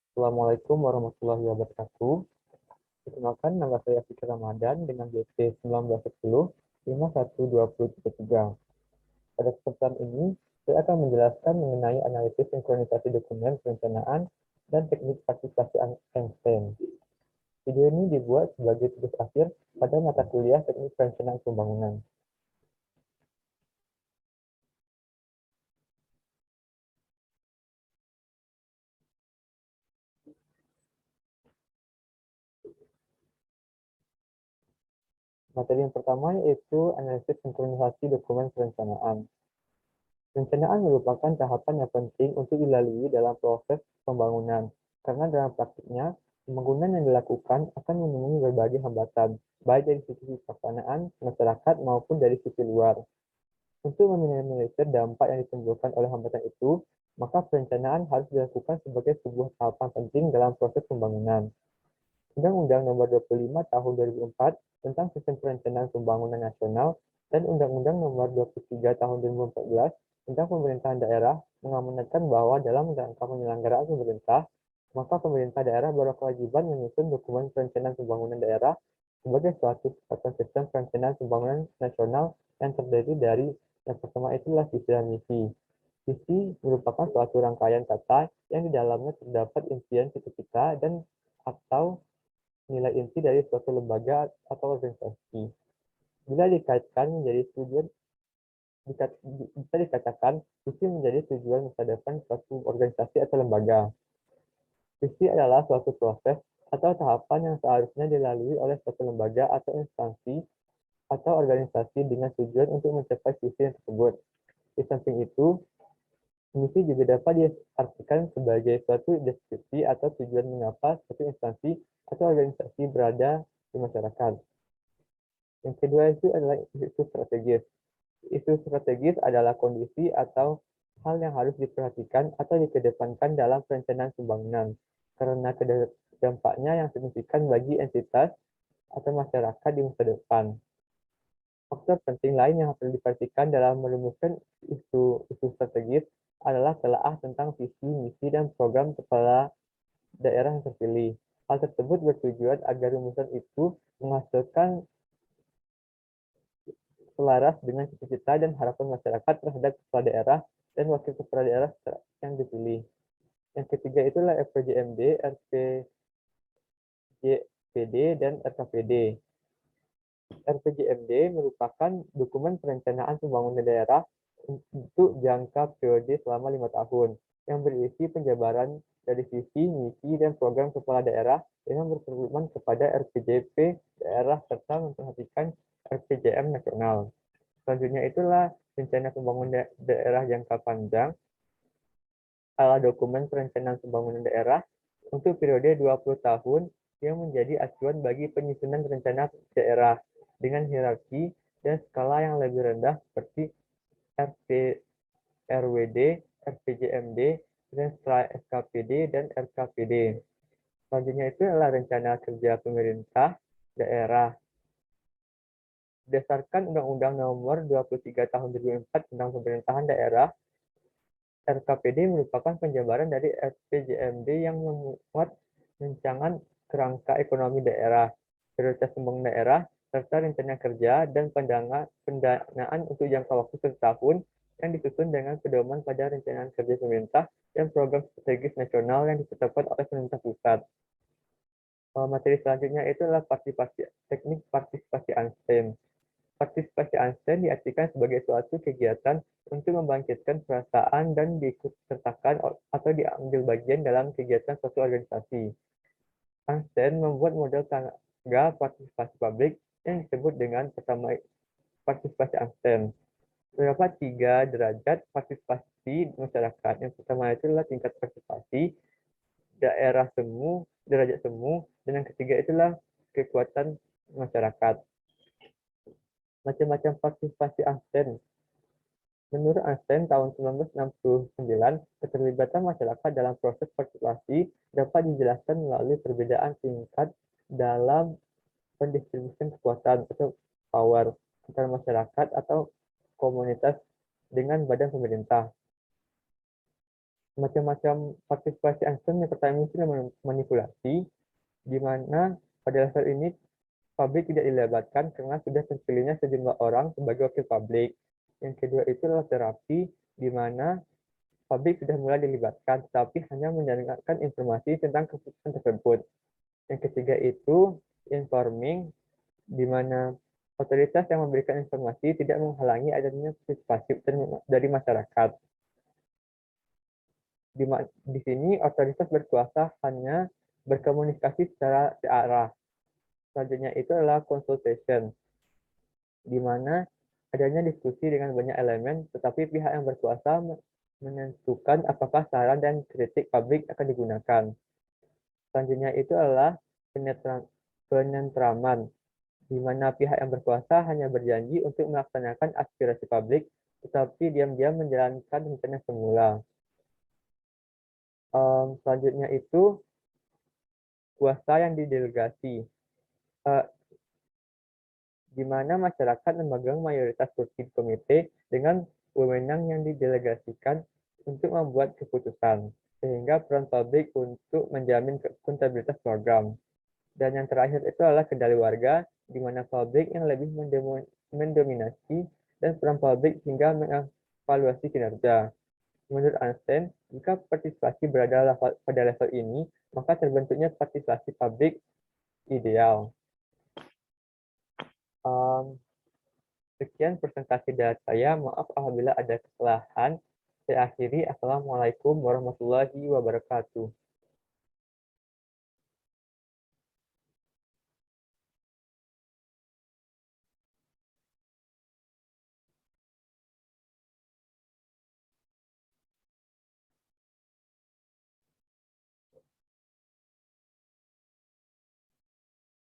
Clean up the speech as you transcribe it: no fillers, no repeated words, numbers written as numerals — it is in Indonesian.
Assalamualaikum warahmatullahi wabarakatuh. Perkenalkan, nama saya Fikri Ramadan dengan BP 1910 512033. Pada kesempatan ini, saya akan menjelaskan mengenai analisis sinkronisasi dokumen perencanaan dan teknik partisipasi Einstein. Video ini dibuat sebagai tugas akhir pada mata kuliah teknik perencanaan pembangunan. Materi yang pertama yaitu analisis sinkronisasi dokumen perencanaan. Perencanaan merupakan tahapan yang penting untuk dilalui dalam proses pembangunan, karena dalam praktiknya, pembangunan yang dilakukan akan menemui berbagai hambatan, baik dari sisi pelaksanaan, masyarakat, maupun dari sisi luar. Untuk meminimalisir dampak yang ditimbulkan oleh hambatan itu, maka perencanaan harus dilakukan sebagai sebuah tahapan penting dalam proses pembangunan. Undang-Undang Nomor 25 Tahun 2004 tentang Sistem Perencanaan Pembangunan Nasional dan Undang-Undang Nomor 23 Tahun 2014 tentang Pemerintahan Daerah mengamanatkan bahwa dalam rangka penyelenggaraan pemerintah, maka pemerintah daerah berkewajiban menyusun dokumen perencanaan pembangunan daerah sebagai suatu kesatuan sistem perencanaan pembangunan nasional yang terdiri dari yang pertama itulah visi dan misi. Visi merupakan suatu rangkaian kata yang di dalamnya terdapat impian cita-cita dan atau nilai inti dari suatu lembaga atau organisasi. Bila dikaitkan menjadi tujuan, bisa dikatakan visi menjadi tujuan masa depan suatu organisasi atau lembaga. Visi adalah suatu proses atau tahapan yang seharusnya dilalui oleh suatu lembaga atau instansi atau organisasi dengan tujuan untuk mencapai visi yang tersebut. Di samping itu, misi juga dapat diartikan sebagai suatu deskripsi atau tujuan mengapa suatu instansi atau organisasi berada di masyarakat. Yang kedua itu adalah isu strategis. Isu strategis adalah kondisi atau hal yang harus diperhatikan atau dikedepankan dalam perencanaan pembangunan, karena dampaknya yang signifikan bagi entitas atau masyarakat di masa depan. Faktor penting lain yang harus diperhatikan dalam merumuskan isu strategis adalah telaah tentang visi, misi, dan program kepala daerah yang terpilih. Hal tersebut bertujuan agar rumusan itu menghasilkan selaras dengan cita-cita dan harapan masyarakat terhadap kepala daerah dan wakil kepala daerah yang dipilih. Yang ketiga itulah RPJMD, RPJPD, dan RKPD. RPJMD merupakan dokumen perencanaan pembangunan daerah untuk jangka periode selama 5 tahun yang berisi penjabaran dari visi, misi, dan program kepala daerah dengan berpedoman kepada RPJP daerah serta memperhatikan RPJM nasional. Selanjutnya itulah rencana pembangunan daerah jangka panjang adalah dokumen perencanaan pembangunan daerah untuk periode 20 tahun yang menjadi acuan bagi penyusunan rencana daerah dengan hierarki dan skala yang lebih rendah seperti RPRWD, RPJMD, dan setelah SKPD dan RKPD. Selanjutnya itu adalah rencana kerja pemerintah daerah. Berdasarkan Undang-Undang Nomor 23 Tahun 2004 tentang Pemerintahan Daerah, RKPD merupakan penjabaran dari RPJMD yang memuat rancangan kerangka ekonomi daerah, prioritas pembangunan daerah, serta rencana kerja dan pendanaan untuk jangka waktu 1 tahun yang disusun dengan pedoman pada rencana kerja pemerintah dan program strategis nasional yang ditetapkan oleh pemerintah pusat. Materi selanjutnya itu adalah teknik partisipasi Einstein. Partisipasi Einstein diartikan sebagai suatu kegiatan untuk membangkitkan perasaan dan diikutsertakan atau diambil bagian dalam kegiatan suatu organisasi. Einstein membuat model tangga partisipasi publik yang disebut dengan pertama partisipasi Einstein. Terdapat 3 derajat partisipasi masyarakat. Yang pertama itu adalah tingkat partisipasi, daerah semu, derajat semu, dan yang ketiga itulah kekuatan masyarakat. Macam-macam partisipasi Einstein. Menurut Einstein tahun 1969, keterlibatan masyarakat dalam proses partisipasi dapat dijelaskan melalui perbedaan tingkat dalam pendistribusian kekuatan atau power antara masyarakat atau komunitas dengan badan pemerintah. Macam-macam partisipasi Einstein yang pertama itu manipulasi, di mana pada level ini publik tidak dilibatkan karena sudah terpilihnya sejumlah orang sebagai wakil publik. Yang kedua itu adalah terapi, di mana publik sudah mulai dilibatkan, tetapi hanya mendengarkan informasi tentang keputusan tersebut. Yang ketiga itu informing, di mana otoritas yang memberikan informasi tidak menghalangi adanya partisipasi dari masyarakat. Di sini otoritas berkuasa hanya berkomunikasi secara searah. Selanjutnya itu adalah consultation, di mana adanya diskusi dengan banyak elemen, tetapi pihak yang berkuasa menentukan apakah saran dan kritik publik akan digunakan. Selanjutnya itu adalah penentraman, di mana pihak yang berkuasa hanya berjanji untuk melaksanakan aspirasi publik, tetapi diam-diam menjalankan rencana semula. Selanjutnya itu kuasa yang didelegasi, di mana masyarakat memegang mayoritas kursi di komite dengan wewenang yang didelegasikan untuk membuat keputusan, sehingga peran publik untuk menjamin akuntabilitas program. Dan yang terakhir itu adalah kendali warga, di mana publik yang lebih mendominasi dan peran publik hingga mengevaluasi kinerja. Menurut Einstein, jika partisipasi berada pada level ini, maka terbentuknya partisipasi publik ideal. Sekian presentasi dari saya. Maaf apabila ada kesalahan. Saya akhiri. Assalamualaikum warahmatullahi wabarakatuh.